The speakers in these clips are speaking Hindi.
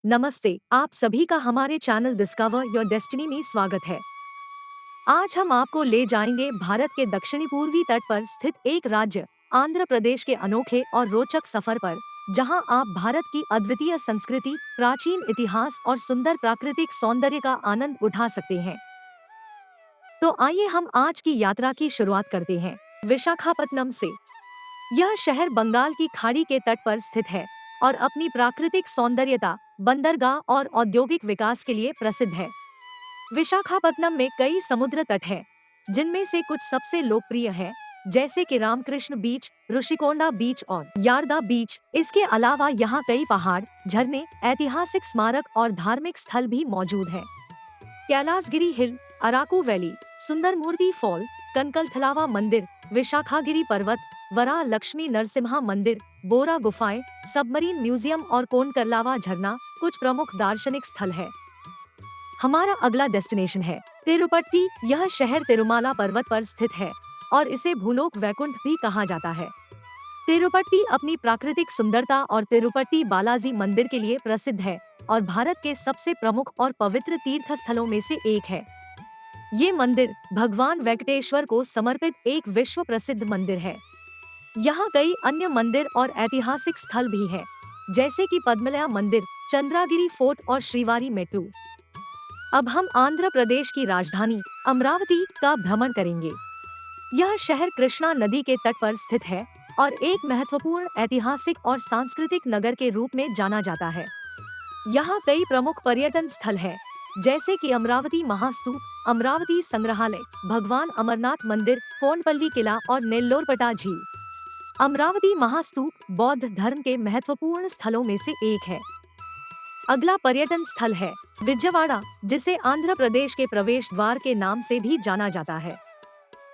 नमस्ते, आप सभी का हमारे चैनल डिस्कवर योर डेस्टिनी में स्वागत है। आज हम आपको ले जाएंगे भारत के दक्षिणी पूर्वी तट पर स्थित एक राज्य आंध्र प्रदेश के अनोखे और रोचक सफर पर, जहां आप भारत की अद्वितीय संस्कृति, प्राचीन इतिहास और सुंदर प्राकृतिक सौंदर्य का आनंद उठा सकते हैं। तो आइए हम आज की यात्रा की शुरुआत करते हैं विशाखापत्तनम से। यह शहर बंगाल की खाड़ी के तट पर स्थित है और अपनी प्राकृतिक सौंदर्यता, बंदरगाह और औद्योगिक विकास के लिए प्रसिद्ध है। विशाखापत्तनम में कई समुद्र तट हैं, जिनमें से कुछ सबसे लोकप्रिय हैं, जैसे कि रामकृष्ण बीच, ऋषिकोंडा बीच और यार्दा बीच। इसके अलावा यहाँ कई पहाड़, झरने, ऐतिहासिक स्मारक और धार्मिक स्थल भी मौजूद हैं। कैलाशगिरी हिल, अराकू वैली, सुंदरमूर्ति फॉल, कनकलथलावा मंदिर, विशाखागिरी पर्वत, वरा लक्ष्मी नरसिम्हा मंदिर, बोरा गुफाएं, सबमरीन म्यूजियम और कोनकरलावा झरना कुछ प्रमुख दार्शनिक स्थल है। हमारा अगला डेस्टिनेशन है तिरुपति। यह शहर तिरुमाला पर्वत पर स्थित है और इसे भूलोक वैकुंठ भी कहा जाता है। तिरुपति अपनी प्राकृतिक सुंदरता और तिरुपति बालाजी मंदिर के लिए प्रसिद्ध है और भारत के सबसे प्रमुख और पवित्र तीर्थ स्थलों में से एक है। ये मंदिर भगवान वेंकटेश्वर को समर्पित एक विश्व प्रसिद्ध मंदिर है। यहाँ कई अन्य मंदिर और ऐतिहासिक स्थल भी हैं, जैसे कि पद्मलया मंदिर, चंद्रागिरी फोर्ट और श्रीवारी मेट्टू। अब हम आंध्र प्रदेश की राजधानी अमरावती का भ्रमण करेंगे। यह शहर कृष्णा नदी के तट पर स्थित है और एक महत्वपूर्ण ऐतिहासिक और सांस्कृतिक नगर के रूप में जाना जाता है। यहाँ कई प्रमुख पर्यटन स्थल हैं, जैसे कि अमरावती महास्तूप, अमरावती संग्रहालय, भगवान अमरनाथ मंदिर, कोनपल्ली किला और नेल्लोरपटा झील। अमरावती महास्तूप बौद्ध धर्म के महत्वपूर्ण स्थलों में से एक है। अगला पर्यटन स्थल है विजयवाड़ा, जिसे आंध्र प्रदेश के प्रवेश द्वार के नाम से भी जाना जाता है।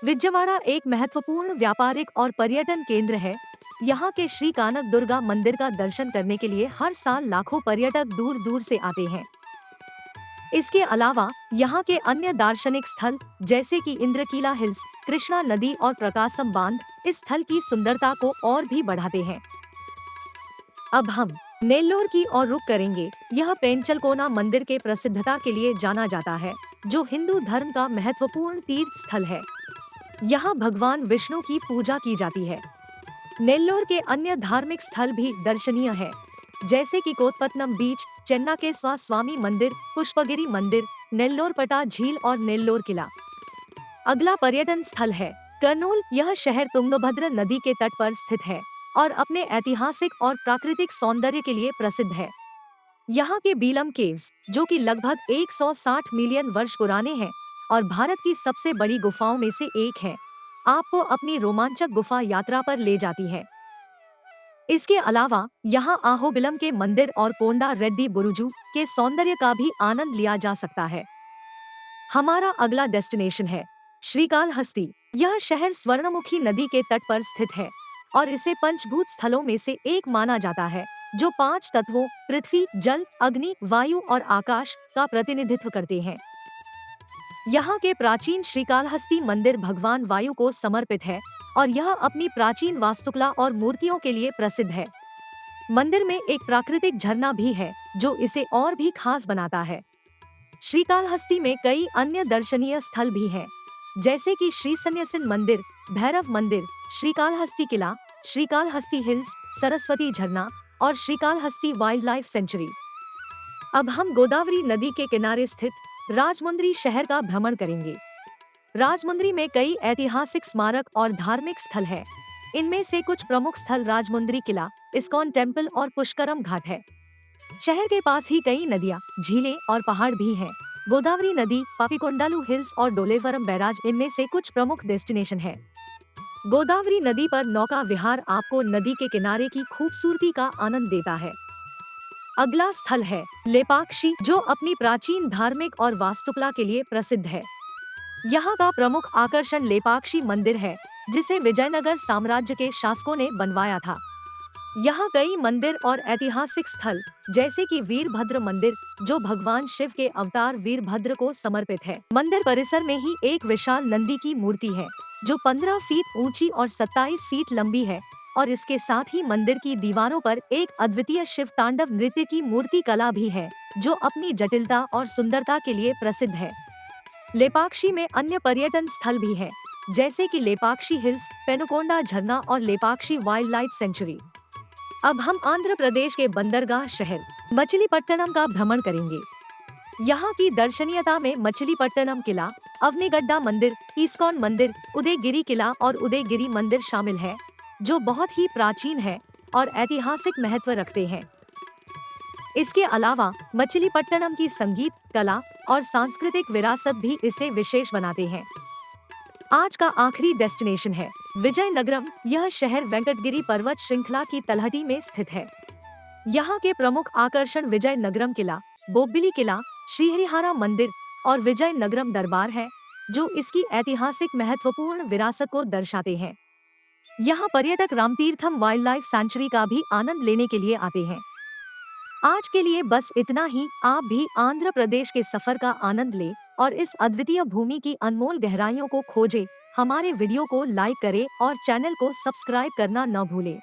विजयवाड़ा एक महत्वपूर्ण व्यापारिक और पर्यटन केंद्र है। यहाँ के श्री कानक दुर्गा मंदिर का दर्शन करने के लिए हर साल लाखों पर्यटक दूर दूर से आते हैं। इसके अलावा यहाँ के अन्य दार्शनिक स्थल, जैसे कि इंद्रकीला हिल्स, कृष्णा नदी और प्रकाशम बांध, इस स्थल की सुंदरता को और भी बढ़ाते हैं। अब हम नेल्लोर की ओर रुख करेंगे। यह पेंचलकोना मंदिर के प्रसिद्धता के लिए जाना जाता है, जो हिंदू धर्म का महत्वपूर्ण तीर्थ स्थल है। यहाँ भगवान विष्णु की पूजा की जाती है। नेल्लोर के अन्य धार्मिक स्थल भी दर्शनीय है, जैसे कि कोतपत्तनम बीच, चेन्नाकेस्वा स्वामी मंदिर, पुष्पगिरी मंदिर, नेल्लोरपटा झील और नेल्लोर किला। अगला पर्यटन स्थल है कर्नूल। यह शहर तुंगभद्र नदी के तट पर स्थित है और अपने ऐतिहासिक और प्राकृतिक सौंदर्य के लिए प्रसिद्ध है। यहाँ के बीलम केव्स, जो कि लगभग 160 मिलियन वर्ष पुराने हैं और भारत की सबसे बड़ी गुफाओं में से एक है, आपको अपनी रोमांचक गुफा यात्रा पर ले जाती है। इसके अलावा यहाँ आहोबिलम के मंदिर और कोंडा रेड्डी बुरुजू के सौंदर्य का भी आनंद लिया जा सकता है। हमारा अगला डेस्टिनेशन है श्रीकालहस्ती। यह शहर स्वर्णमुखी नदी के तट पर स्थित है और इसे पंचभूत स्थलों में से एक माना जाता है, जो 5 तत्वों पृथ्वी, जल, अग्नि, वायु और आकाश का प्रतिनिधित्व करते हैं। यहाँ के प्राचीन श्रीकालहस्ती मंदिर भगवान वायु को समर्पित है और यह अपनी प्राचीन वास्तुकला और मूर्तियों के लिए प्रसिद्ध है। मंदिर में एक प्राकृतिक झरना भी है, जो इसे और भी खास बनाता है। श्रीकालहस्ती में कई अन्य दर्शनीय स्थल भी हैं, जैसे कि श्री सन्यासिन मंदिर, भैरव मंदिर, श्रीकालहस्ती किला, श्रीकालहस्ती हिल्स, सरस्वती झरना और श्रीकालहस्ती वाइल्ड लाइफ सेंचुरी। अब हम गोदावरी नदी के किनारे स्थित राजमुंद्री शहर का भ्रमण करेंगे। राजमुंद्री में कई ऐतिहासिक स्मारक और धार्मिक स्थल हैं। इनमें से कुछ प्रमुख स्थल राजमुंद्री किला, इस्कॉन टेम्पल और पुष्करम घाट है। शहर के पास ही कई नदियाँ, झीलें और पहाड़ भी हैं। गोदावरी नदी, पापीकोंडालू हिल्स और डोलेवरम बैराज इनमें से कुछ प्रमुख डेस्टिनेशन है। गोदावरी नदी पर नौका विहार आपको नदी के किनारे की खूबसूरती का आनंद देता है। अगला स्थल है लेपाक्षी, जो अपनी प्राचीन धार्मिक और वास्तुकला के लिए प्रसिद्ध है। यहाँ का प्रमुख आकर्षण लेपाक्षी मंदिर है, जिसे विजयनगर साम्राज्य के शासकों ने बनवाया था। यहाँ कई मंदिर और ऐतिहासिक स्थल, जैसे कि वीरभद्र मंदिर, जो भगवान शिव के अवतार वीरभद्र को समर्पित है। मंदिर परिसर में ही एक विशाल नंदी की मूर्ति है, जो 15 फीट ऊंची और 27 फीट लंबी है और इसके साथ ही मंदिर की दीवारों पर एक अद्वितीय शिव तांडव नृत्य की मूर्ति कला भी है, जो अपनी जटिलता और सुंदरता के लिए प्रसिद्ध है। लेपाक्षी में अन्य पर्यटन स्थल भी हैं, जैसे कि लेपाक्षी हिल्स, पेनुकोंडा झरना और लेपाक्षी वाइल्ड लाइफ सेंचुरी। अब हम आंध्र प्रदेश के बंदरगाह शहर मछलीपट्टनम का भ्रमण करेंगे। यहाँ की दर्शनीयता में मछलीपट्टनम किला, अवनीगड्डा मंदिर, इस्कॉन मंदिर, उदयगिरी किला और उदयगिरी मंदिर शामिल है, जो बहुत ही प्राचीन है और ऐतिहासिक महत्व रखते हैं। इसके अलावा मछलीपट्टनम की संगीत, कला और सांस्कृतिक विरासत भी इसे विशेष बनाते हैं। आज का आखिरी डेस्टिनेशन है विजयनगरम। यह शहर वेंकटगिरी पर्वत श्रृंखला की तलहटी में स्थित है। यहाँ के प्रमुख आकर्षण विजयनगरम किला, बोब्बिली किला, श्रीहरिहारा मंदिर और विजयनगरम दरबार है, जो इसकी ऐतिहासिक महत्वपूर्ण विरासत को दर्शाते हैं। यहाँ पर्यटक रामतीर्थम वाइल्ड लाइफ सेंचुरी का भी आनंद लेने के लिए आते हैं। आज के लिए बस इतना ही। आप भी आंध्र प्रदेश के सफर का आनंद लें और इस अद्वितीय भूमि की अनमोल गहराइयों को खोजें। हमारे वीडियो को लाइक करें और चैनल को सब्सक्राइब करना न भूलें।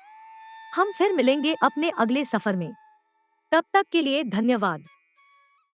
हम फिर मिलेंगे अपने अगले सफर में। तब तक के लिए धन्यवाद।